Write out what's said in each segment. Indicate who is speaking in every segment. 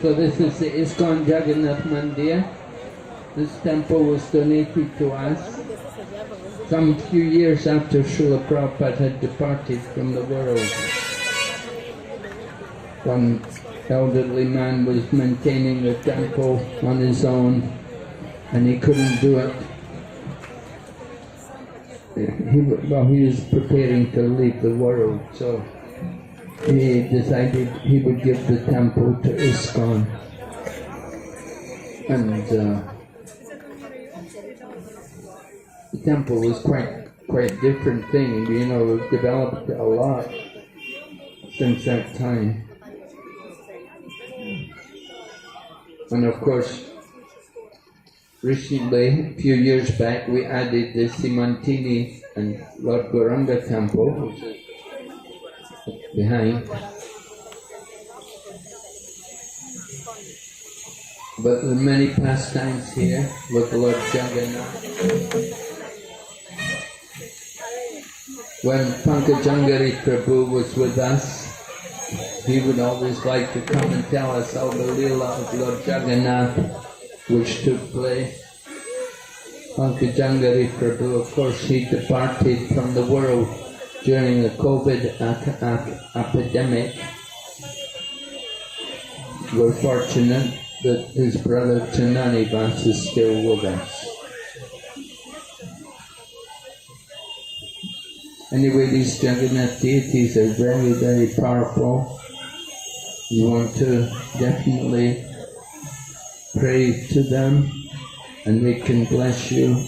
Speaker 1: So this is the ISKCON Jagannath Mandir. This temple was donated to us some few years after Srila Prabhupada had departed from the world. One elderly man was maintaining the temple on his own and he couldn't do it. He was preparing to leave the world, so he decided he would give the temple to ISKCON. And the temple was quite a different thing, you know, we've developed a lot since that time. And of course, recently, a few years back, we added the Simantini and Lord Gauranga temple, which is behind. But there are many pastimes here with Lord Jagannath. When Pankajangari Prabhu was with us, he would always like to come and tell us all the Leela of Lord Jagannath which took place. Pankajangari Prabhu, of course, he departed from the world during the COVID epidemic. We're fortunate that his brother Chananivas is still with us. Anyway, these Jagannath deities are very, very powerful. You want to definitely pray to them and they can bless you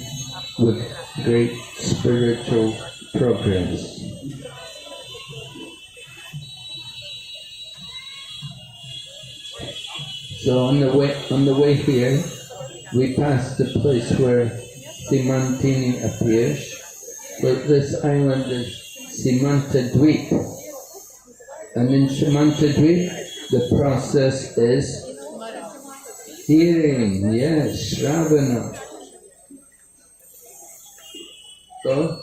Speaker 1: with great spiritual progress. So on the way here, we passed the place where Simantini appears. But this island is Simantadweep. And in Simantadweep, the process is hearing, yes, Shravanam. So,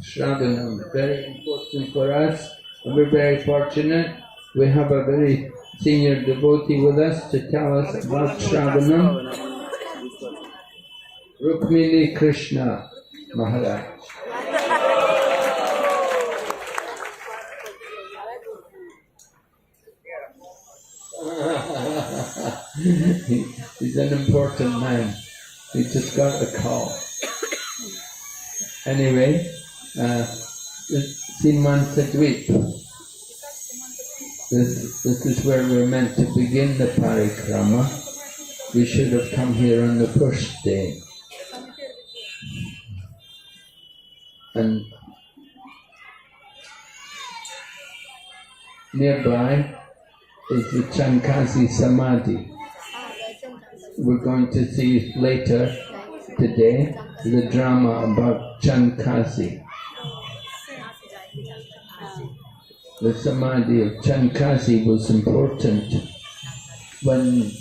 Speaker 1: Shravanam, very important for us. And we're very fortunate. We have a very senior devotee with us to tell us about Shravanam. Rukmini Krishna Maharaj. He's an important man. He just got a call. Anyway, Simantadweep. This is where we're meant to begin the parikrama. We should have come here on the first day. And nearby is the Chankasi Samadhi. We're going to see later today the drama about Chankasi. The Samadhi of Chankasi was important. When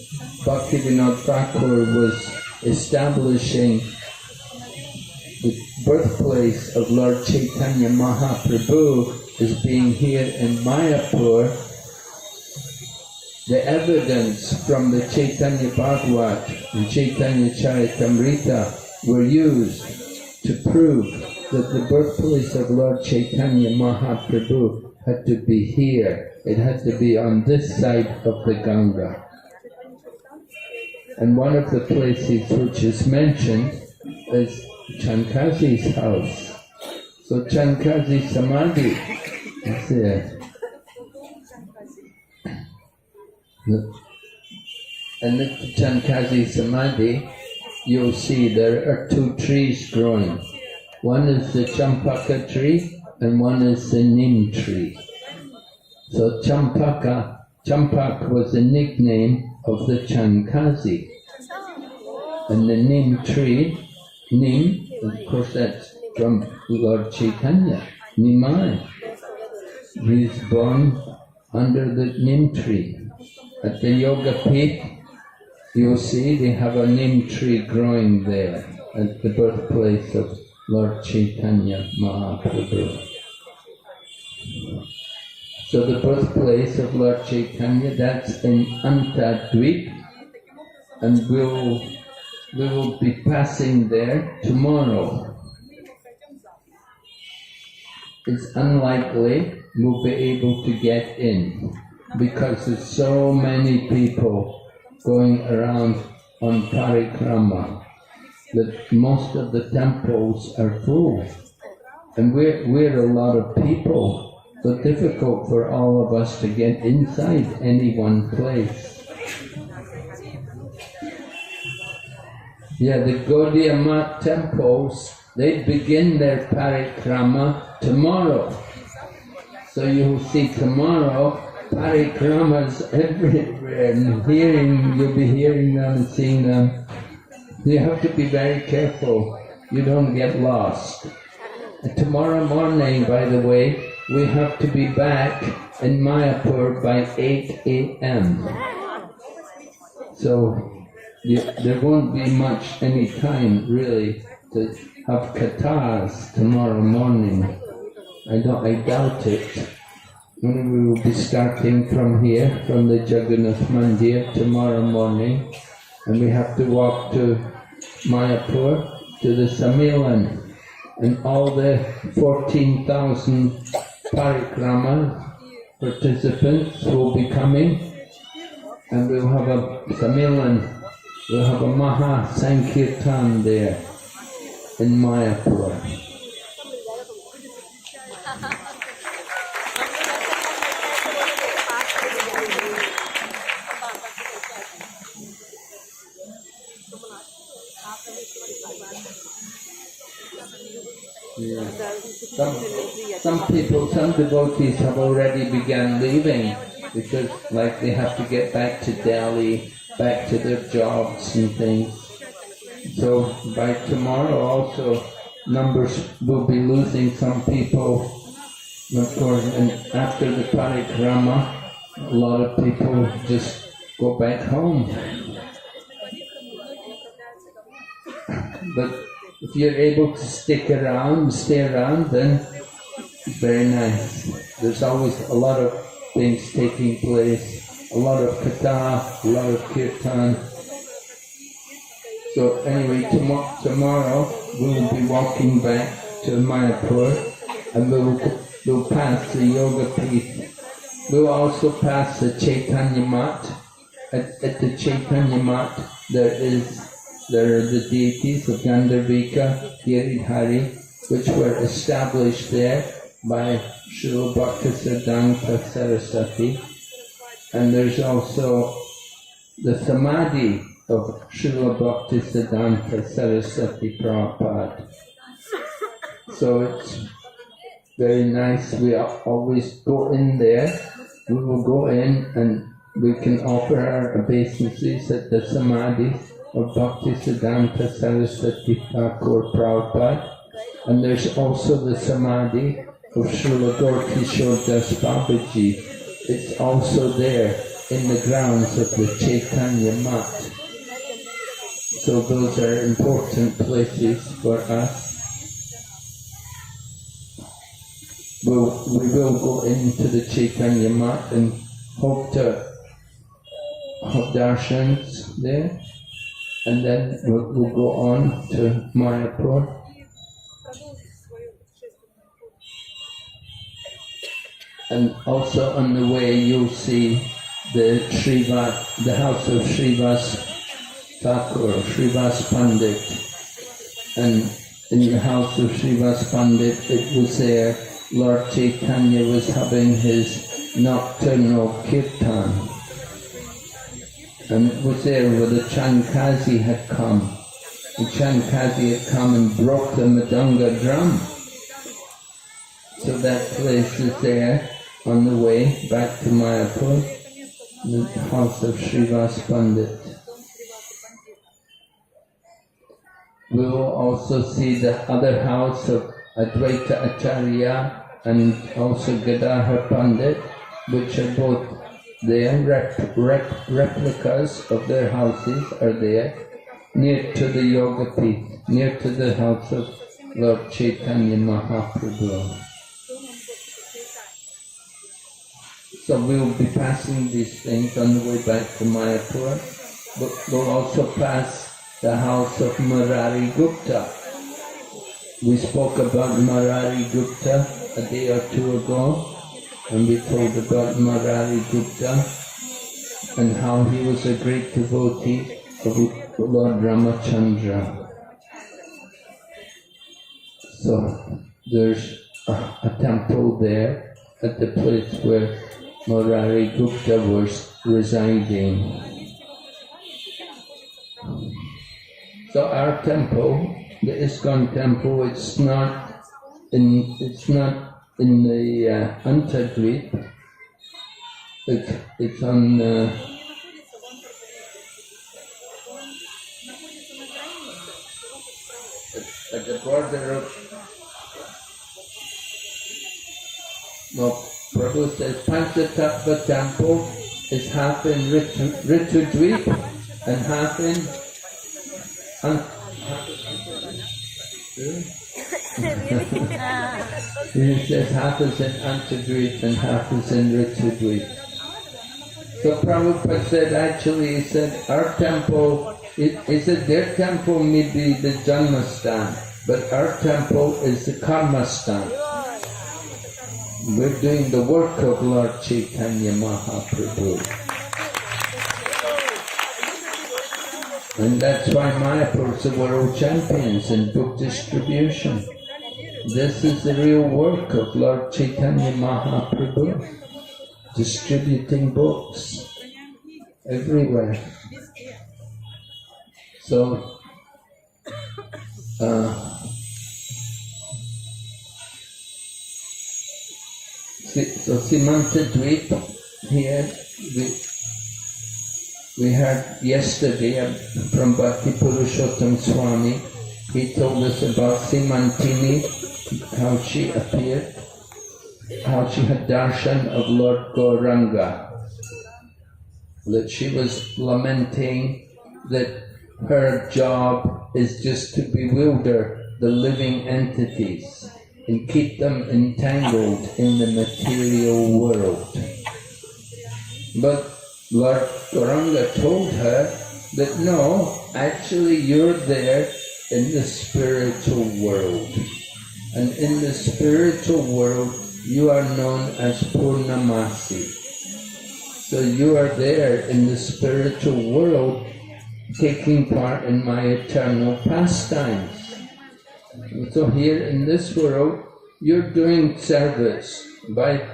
Speaker 1: Bhaktivinoda Thakur was establishing the birthplace of Lord Chaitanya Mahaprabhu as being here in Mayapur, the evidence from the Chaitanya Bhagavat and Chaitanya Charitamrita were used to prove that the birthplace of Lord Chaitanya Mahaprabhu had to be here. It had to be on this side of the Ganga. And one of the places which is mentioned is Chankasi's house. So Chankasi Samadhi is there. And at the Chankasi Samadhi, you'll see there are two trees growing. One is the Champaka tree and one is the Neem tree. So Champak was the nickname of the Chankasi. And the Neem tree, Neem, of course that's from Lord Chaitanya, Nimai. He's born under the Neem tree. At the Yoga Peak, you'll see they have a Neem tree growing there at the birthplace of Lord Chaitanya Mahaprabhu. So the birthplace of Lord Chaitanya, that's in Antadweep, and we will be passing there tomorrow. It's unlikely we'll be able to get in because there's so many people going around on parikrama that most of the temples are full. And we're a lot of people, so difficult for all of us to get inside any one place. Yeah, the Gaudiya Math temples, they begin their parikrama tomorrow. So you'll see tomorrow parikramas everywhere, and you'll be hearing them and seeing them. You have to be very careful you don't get lost. And tomorrow morning, by the way, we have to be back in Mayapur by 8 a.m. So there won't be much any time really to have kathas tomorrow morning. I doubt it. We will be starting from here, from the Jagannath Mandir tomorrow morning, and we have to walk to Mayapur, to the Sammelan, and all the 14,000 parikrama participants will be coming, and we'll have a Sammelan, we'll have a Maha Sankirtan there in Mayapur. Yeah. Some devotees have already begun leaving because they have to get back to Delhi, back to their jobs and things. So by tomorrow also numbers will be losing some people. Of course, and after the parikrama, a lot of people just go back home. But if you're able to stay around, then it's very nice. There's always a lot of things taking place, a lot of katha, a lot of kirtan. So anyway, tomorrow we will be walking back to Mayapur, and we'll pass the Yoga Peeth. We'll also pass the Chaitanya Mat. At the Chaitanya Mat there are the deities of Gandharvika, Giridhari, which were established there by Srila Bhaktisiddhanta Saraswati. And there's also the Samadhi of Srila Bhaktisiddhanta Saraswati Prabhupada. So it's very nice. We always go in there. We will go in and we can offer our obeisances at the Samadhi of Bhaktisiddhanta Saraswati Thakur Prabhupada. And there's also the Samadhi of Srila Gaur-Kishore Das Babaji. It's also there in the grounds of the Chaitanya Mat. So those are important places for us. We will go into the Chaitanya Mat and hope to have darshans there. And then we'll go on to Mayapur. And also on the way you'll see the house of Srivas Thakur, Srivas Pandit. And in the house of Srivas Pandit, it was there Lord Chaitanya was having his nocturnal kirtan. And it was there where the Chankazi had come. The Chankazi had come and broke the Madanga drum. So that place is there on the way back to Mayapur, the house of Srivas Pandit. We will also see the other house of Advaita Acharya and also Gadadhar Pandit, which are both there, replicas of their houses are there, near to the Yoga Peeth, near to the house of Lord Chaitanya Mahaprabhu. So we'll be passing these things on the way back to Mayapur. But we'll also pass the house of Murari Gupta. We spoke about Murari Gupta a day or two ago, and we told about Murari Gupta and how he was a great devotee of Lord Ramachandra. So there's a temple there at the place where Murari Gupta was residing. So our temple, the ISKCON temple, it's not in the Antadweep. It's on at the border of. No, Prabhu says Panchatattva temple is half in Ritudweep and half in. He says half is in Antadweep and half is in Ritudweep. So Prabhupada said, actually, he said, our temple, he said their temple may be the Janmastan, but our temple is the Karmastan. We're doing the work of Lord Chaitanya Mahaprabhu. And that's why Mayapur is the world champions in book distribution. This is the real work of Lord Chaitanya Mahaprabhu, distributing books everywhere. So, Simantadweep here, we heard yesterday from Bhakti Purushottam Swami. He told us about Simantini, how she appeared, how she had darshan of Lord Gauranga, that she was lamenting that her job is just to bewilder the living entities and keep them entangled in the material world. But Lord Gauranga told her that no, actually you're there in the spiritual world. And in the spiritual world, you are known as Purnamasi. So you are there in the spiritual world, taking part in my eternal pastimes. So here in this world, you're doing service by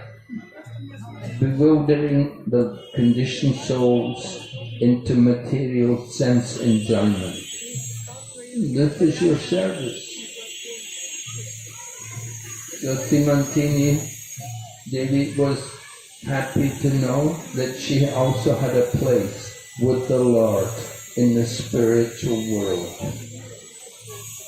Speaker 1: bewildering the conditioned souls into material sense enjoyment. This is your service. So Simantini Devi was happy to know that she also had a place with the Lord in the spiritual world.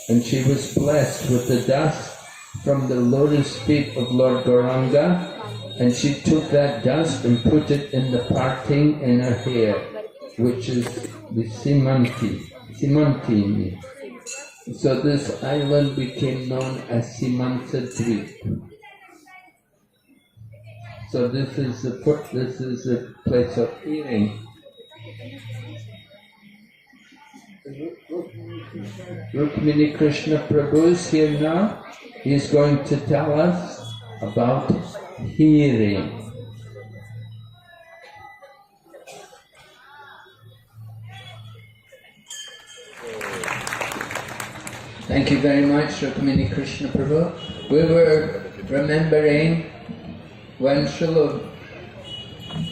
Speaker 1: And she was blessed with the dust from the lotus feet of Lord Gauranga, and she took that dust and put it in the parting in her hair, which is the Simantini. So this island became known as Simantadweep. So this is the place of hearing. Rukmini Krishna Prabhu is here now. He is going to tell us about hearing. Thank you very much, Rukmini Krishna Prabhu. We were remembering when Srila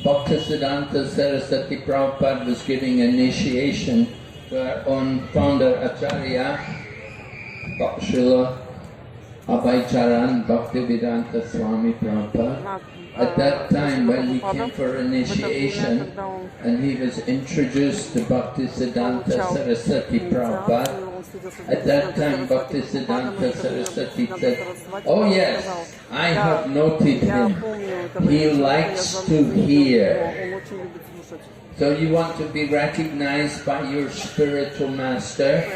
Speaker 1: Bhaktisiddhanta Saraswati Prabhupada was giving initiation to our own founder Acharya, Srila Abhaycharan Bhaktivedanta Swami Prabhupada. At that time when he came for initiation and he was introduced to Bhaktisiddhanta Saraswati Prabhupada, at that time Bhaktisiddhanta Saraswati said, "Oh yes, I have noted him. He likes to hear." So you want to be recognized by your spiritual master.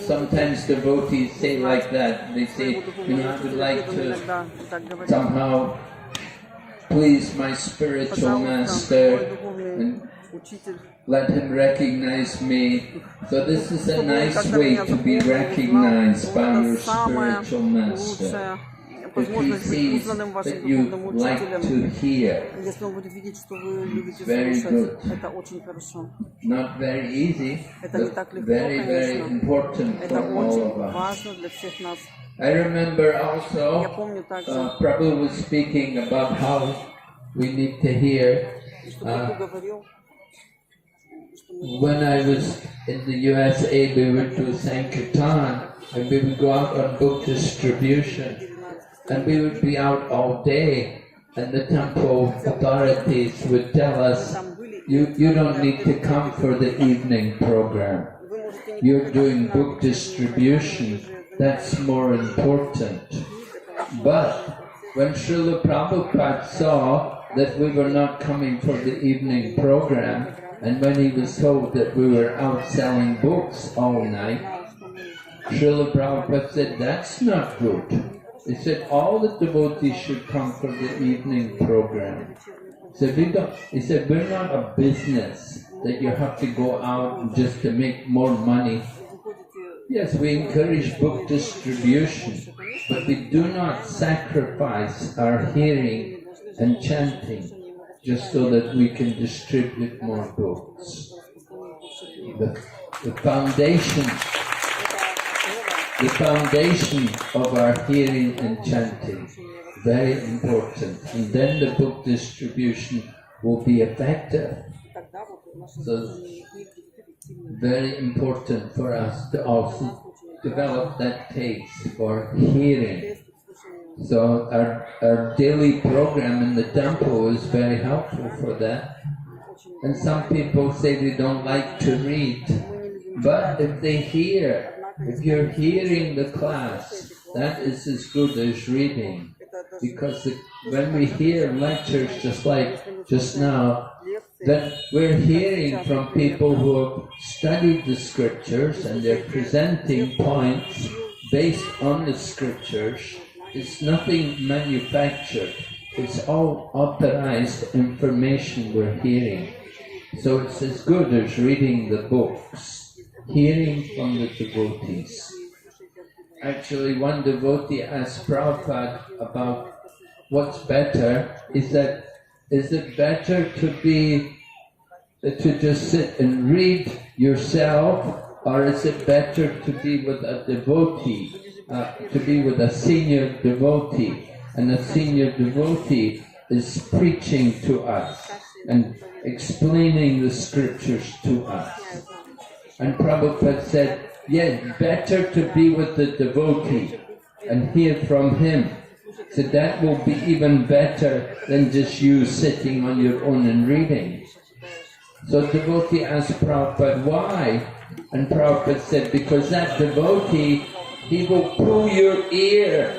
Speaker 1: Sometimes devotees say like that. They say, I would like to somehow please my spiritual master and let him recognize me. So this is a nice way to be recognized by your spiritual master. If he sees that you like to hear, it's very good. Not very easy, but very, very important for all of us. I remember also, Prabhu was speaking about how we need to hear. When I was in the USA, we would do Sankirtan, and we would go out on book distribution. And we would be out all day, and the temple authorities would tell us, you don't need to come for the evening program. You're doing book distribution, that's more important. But when Srila Prabhupada saw that we were not coming for the evening program, and when he was told that we were out selling books all night, Srila Prabhupada said, that's not good. He said all the devotees should come for the evening program. He said we're not a business that you have to go out just to make more money. Yes, we encourage book distribution, but we do not sacrifice our hearing and chanting just so that we can distribute more books. The foundation of our hearing and chanting, very important, and then the book distribution will be effective. So, very important for us to also develop that taste for hearing. So our daily program in the temple is very helpful for that. And some people say they don't like to read, but if they hear, if you're hearing the class, that is as good as reading. Because when we hear lectures just like just now, then we're hearing from people who have studied the scriptures and they're presenting points based on the scriptures. It's nothing manufactured. It's all authorized information we're hearing. So it's as good as reading the books. Hearing from the devotees. Actually, one devotee asked Prabhupada about what's better. Is it better to just sit and read yourself, or is it better to be with a devotee, to be with a senior devotee? And a senior devotee is preaching to us and explaining the scriptures to us. And Prabhupada said, yes, better to be with the devotee and hear from him. So that will be even better than just you sitting on your own and reading. So devotee asked Prabhupada, why? And Prabhupada said, because that devotee, he will pull your ear.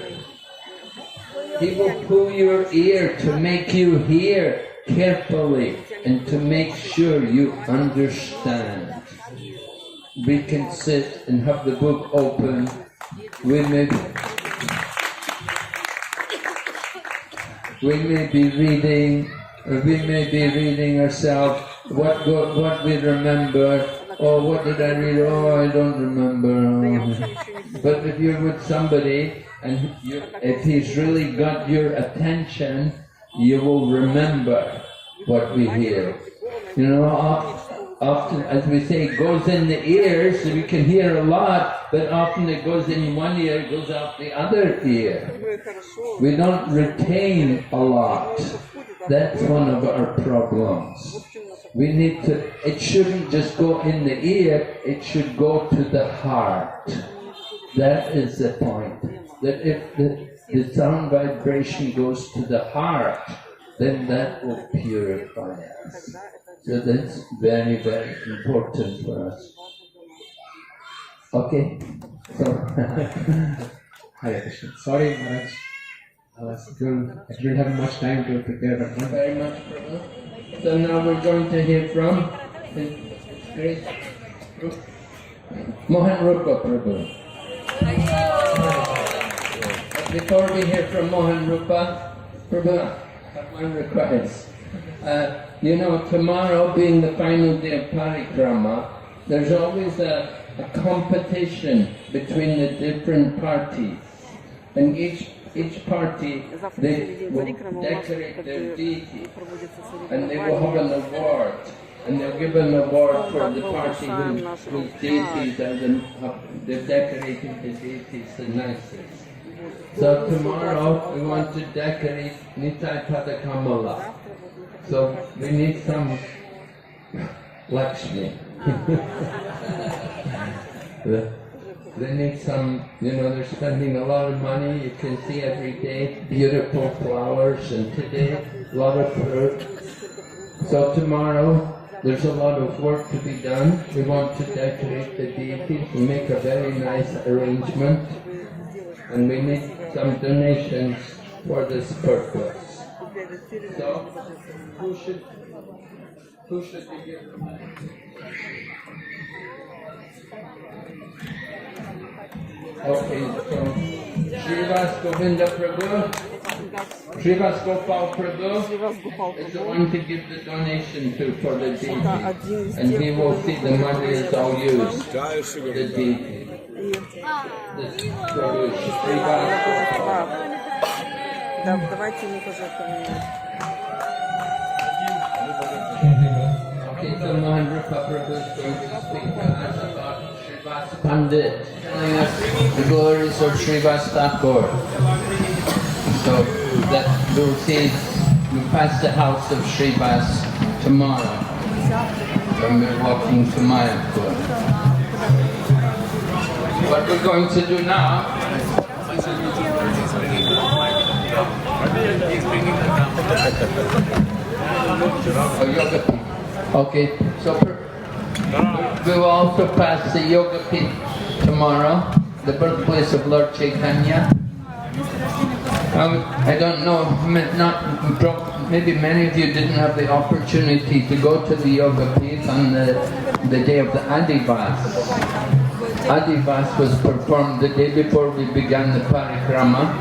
Speaker 1: He will pull your ear to make you hear carefully and to make sure you understand. We can sit and have the book open. We may be reading, or we may be reading ourselves. What we remember. Oh, what did I read? Oh, I don't remember. But if you're with somebody and if he's really got your attention, you will remember what we hear. You know, often, as we say, it goes in the ears, so we can hear a lot, but often it goes in one ear, it goes out the other ear. We don't retain a lot. That's one of our problems. We need to, it shouldn't just go in the ear, it should go to the heart. That is the point. That if the sound vibration goes to the heart, then that will purify us. So that's very, very important for us. Okay? So,
Speaker 2: Hare Krishna. Sorry, Maharaj. I didn't have much time to prepare.
Speaker 1: Thank you very much, Prabhu. So now we're going to hear from great Mohan Rupa Prabhu. But before we hear from Mohan Rupa Prabhu, have one request. You know, tomorrow being the final day of parikrama, there's always a competition between the different parties. And each party, they will decorate their deity, and they will have an award. And they'll give an award for the party whose deities they've decorated the deities the nicest. So tomorrow we want to decorate Nitai Pada Kamala. So we need some Lakshmi. They need some, you know, they're spending a lot of money. You can see every day beautiful flowers, and today a lot of fruit. So tomorrow there's a lot of work to be done. We want to decorate the deities and make a very nice arrangement. And we need some donations for this purpose. So, who should we give the money? Okay, so Srivas Govinda Prabhu, Srivas Gopal Prabhu is the one to give the donation to for the deity, and he will see the money is all used for the deity. This Prabhu, Srivas Gopal.
Speaker 3: Давайте ему пожертвования.
Speaker 1: Okay, so Mahendra Prabhu is going to speak to us about Srivas Pandit, telling us the glories of Srivas Thakur. So that we'll see, we'll pass the house of Srivas tomorrow when we're walking to Mayapur. What we're going to do now, yoga. Okay, so we will also pass the Yoga Pit tomorrow, the birthplace of Lord Chaitanya. I don't know, maybe many of you didn't have the opportunity to go to the Yoga Pit on the day of the Adivas. Adivas was performed the day before we began the parikrama.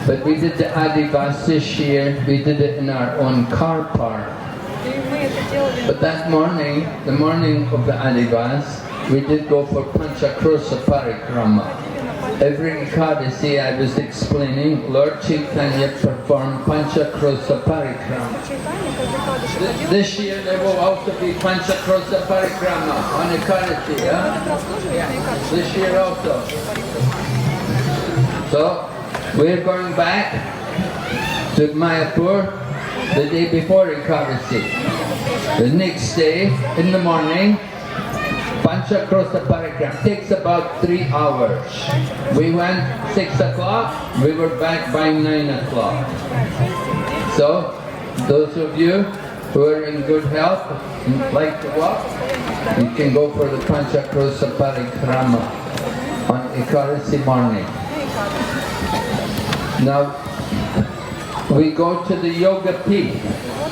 Speaker 1: But we did the Adivas this year, we did it in our own car park. But that morning, the morning of the Adivas, we did go for Panchakrosa parikrama. Every Ekadasi I was explaining, Lord Chaitanya performed Panchakrosa parikrama. This year there will also be Panchakrosa parikrama on Ekadasi, yeah? This year also. So, we're going back to Mayapur the day before Ekadasi. The next day, in the morning, Panchakrosa parikrama takes about 3 hours. We went 6 o'clock, we were back by 9 o'clock. So, those of you who are in good health and like to walk, you can go for the Panchakrosa parikrama on Ekadasi morning. Now, we go to the Yoga Pit.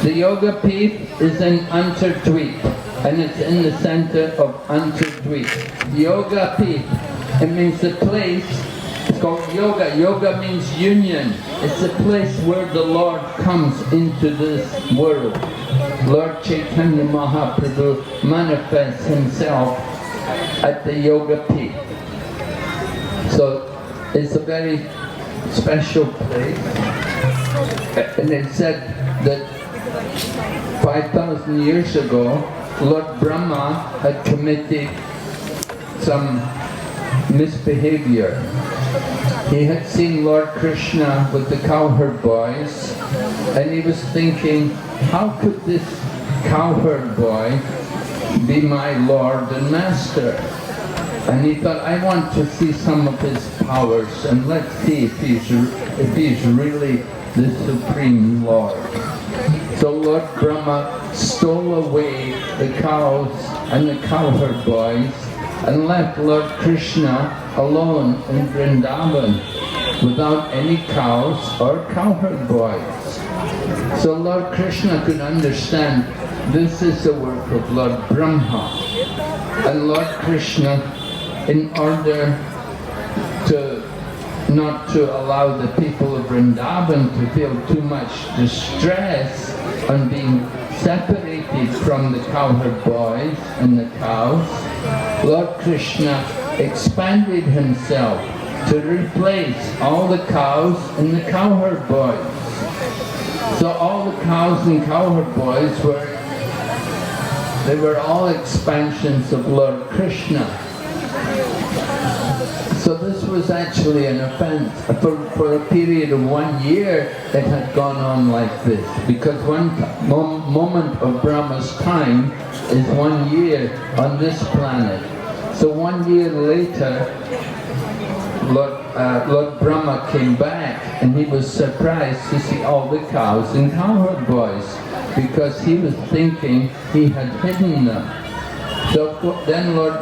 Speaker 1: The Yoga Pit is in Antardweep, and it's in the center of Antardweep. Yoga Pit, it means the place, it's called Yoga. Yoga means union. It's the place where the Lord comes into this world. Lord Chaitanya Mahaprabhu manifests himself at the Yoga Pit. So it's a very special place. And it said that 5,000 years ago, Lord Brahma had committed some misbehavior. He had seen Lord Krishna with the cowherd boys, and he was thinking, how could this cowherd boy be my Lord and Master? And he thought, I want to see some of his powers, and let's see if he's really the Supreme Lord. So Lord Brahma stole away the cows and the cowherd boys and left Lord Krishna alone in Vrindavan without any cows or cowherd boys. So Lord Krishna could understand this is the work of Lord Brahma. And Lord Krishna, in order to not to allow the people of Vrindavan to feel too much distress on being separated from the cowherd boys and the cows, Lord Krishna expanded himself to replace all the cows and the cowherd boys. So all the cows and cowherd boys were all expansions of Lord Krishna. So this was actually an offense. For a period of 1 year it had gone on like this, because one moment of Brahma's time is 1 year on this planet. So 1 year later, Lord Brahma came back and he was surprised to see all the cows and cowherd boys, because he was thinking he had hidden them. So then Lord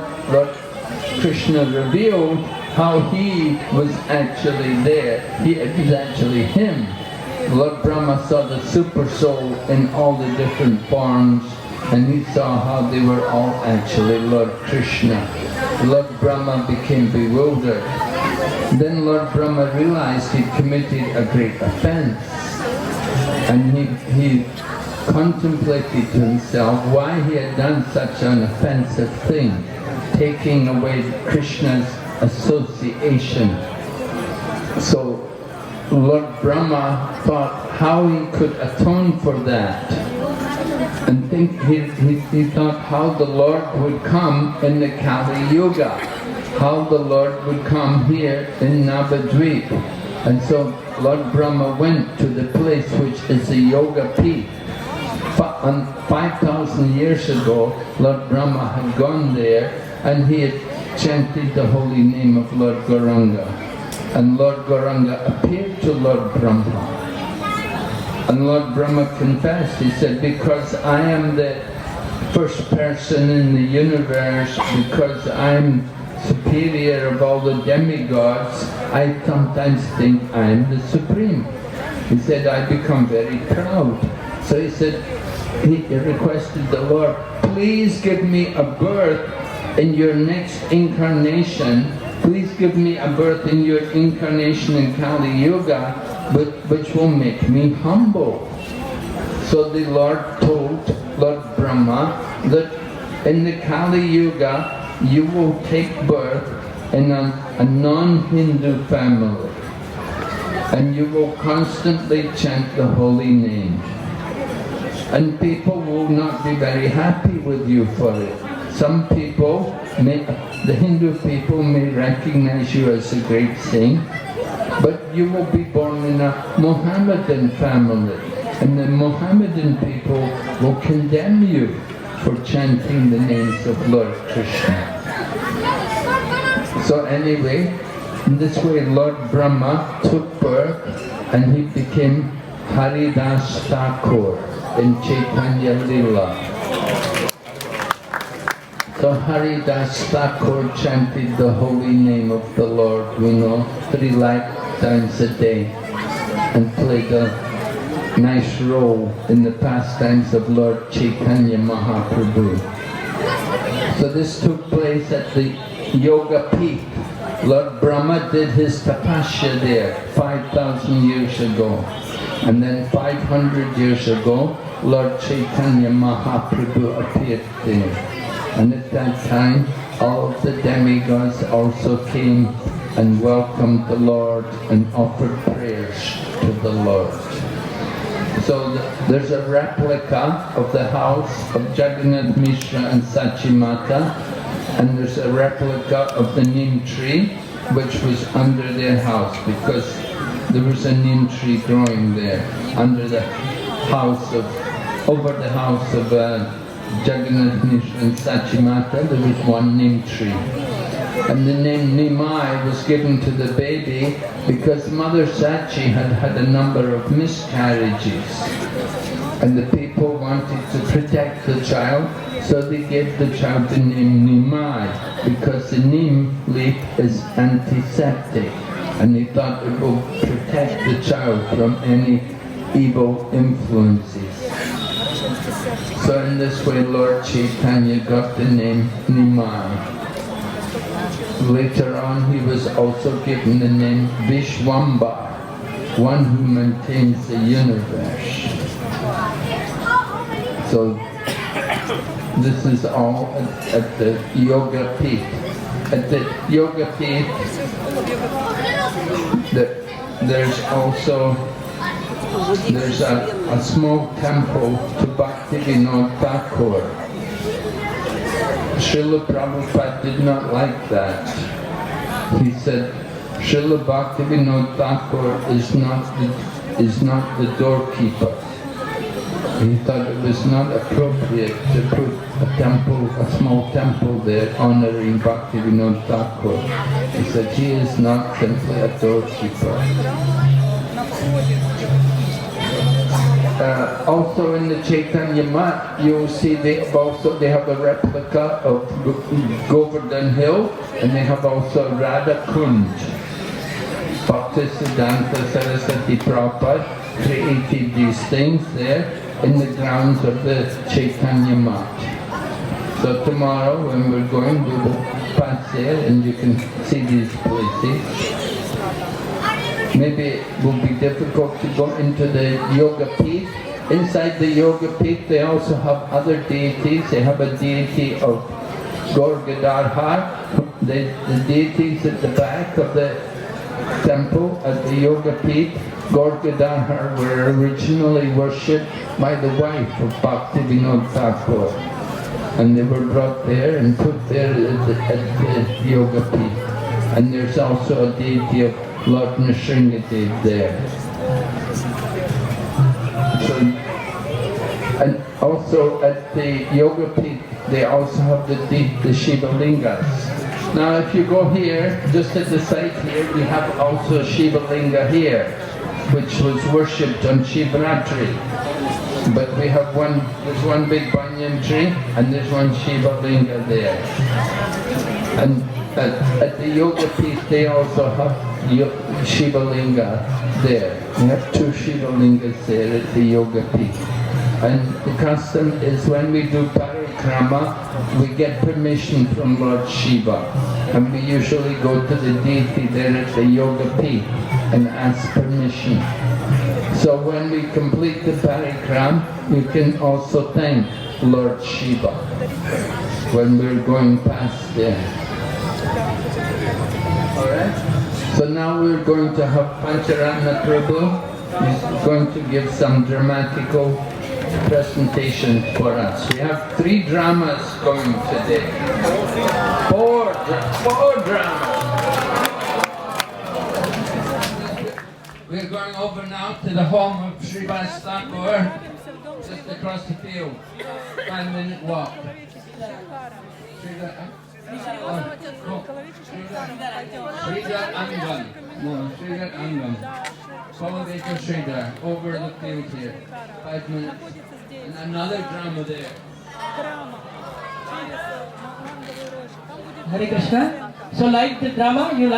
Speaker 1: Krishna revealed how he was actually there. It was actually him. Lord Brahma saw the super soul in all the different forms, and he saw how they were all actually Lord Krishna. Lord Brahma became bewildered. Then Lord Brahma realized he'd committed a great offense, and he contemplated to himself why he had done such an offensive thing, taking away Krishna's association. So Lord Brahma thought how he could atone for that, and he thought how the Lord would come in the Kali Yuga, how the Lord would come here in Navadvip. And so Lord Brahma went to the place which is the Yoga Peeth. 5,000 years ago, Lord Brahma had gone there and he had chanted the holy name of Lord Gauranga. And Lord Gauranga appeared to Lord Brahma. And Lord Brahma confessed, he said, because I am the first person in the universe, because I'm superior of all the demigods, I sometimes think I'm the supreme. He said, I become very proud. So he said, he requested the Lord, please give me a birth in your next incarnation. Please give me a birth in your incarnation in Kali Yuga, which will make me humble. So the Lord told Lord Brahma that in the Kali Yuga you will take birth in a non-Hindu family, and you will constantly chant the holy name. And people will not be very happy with you for it. Some people, the Hindu people may recognize you as a great saint, but you will be born in a Mohammedan family, and the Mohammedan people will condemn you for chanting the names of Lord Krishna. So anyway, in this way Lord Brahma took birth and he became Haridas Thakur in Chaitanya Lila. So Haridas Thakur chanted the holy name of the Lord, 3 lakh times a day, and played a nice role in the pastimes of Lord Chaitanya Mahaprabhu. So this took place at the Yoga Peeth. Lord Brahma did his tapasya there 5,000 years ago. And then 500 years ago, Lord Chaitanya Mahaprabhu appeared there. And at that time, all of the demigods also came and welcomed the Lord and offered prayers to the Lord. So there's a replica of the house of Jagannath Mishra and Sachimata, and there's a replica of the neem tree which was under their house, because there was a neem tree growing there under the house of, over the house of Jagannath Mishra and Sachimata. There was one neem tree. And the name Nimai was given to the baby because Mother Sachi had had a number of miscarriages, and the people wanted to protect the child, so they gave the child the name Nimai, because the neem leaf is antiseptic, and they thought it will protect the child from any evil influences. So in this way Lord Chaitanya got the name Nimai. Later on, he was also given the name Vishwambar, one who maintains the universe. So this is all at the Yoga Peeth. At the Yoga Peeth, there's also a small temple to Bhaktivinoda Thakur. Srila Prabhupada did not like that. He said, Srila Bhaktivinoda Thakur is not the doorkeeper. He thought it was not appropriate to put a small temple there honoring Bhaktivinoda Thakur. He said, he is not simply a doorkeeper. Also in the Chaitanya Mat, you'll see they have a replica of Govardhan Hill, and they have also Radha Kund. Bhaktisiddhanta Saraswati Prabhupada created these things there in the grounds of the Chaitanya Mat. So tomorrow when we're going, we will pass there and you can see these places. Maybe it will be difficult to go into the Yoga Peeth. Inside the Yoga Peeth they also have other deities. They have a deity of Gaur Gadadhar. The deities at the back of the temple at the Yoga Peeth, Gaur Gadadhar, were originally worshipped by the wife of Bhaktivinoda Thakur. And they were brought there and put there at the Yoga Peeth. And there's also a deity of Lord Nrsingadev there. So, and also at the Yoga Peeth, they also have the Shiva Lingas. Now if you go here, just at the side here, we have also Shiva Linga here, which was worshipped on Shivratri. But we have there's one big banyan tree, and there's one Shiva Linga there. And at the Yoga Peeth, they also have Shiva Linga there. We have two Shiva Lingas there at the Yoga Peeth. And the custom is when we do parikrama, we get permission from Lord Shiva. And we usually go to the deity there at the Yoga Peeth and ask permission. So when we complete the parikram, we can also thank Lord Shiva when we're going past there. Alright? So now we're going to have Pancharatna Prabhu. He's going to give some dramatical presentation for us. We have 3 dramas going today. 4 dramas. We're going over now to the home of Srivas Thakur, just across the field. 5-minute walk. Sridhar Angam. No, Sridhar Angam. Follow the Sridhar over the field here. 5 minutes. And another drama there.
Speaker 4: Hare Krishna. So like the drama, you like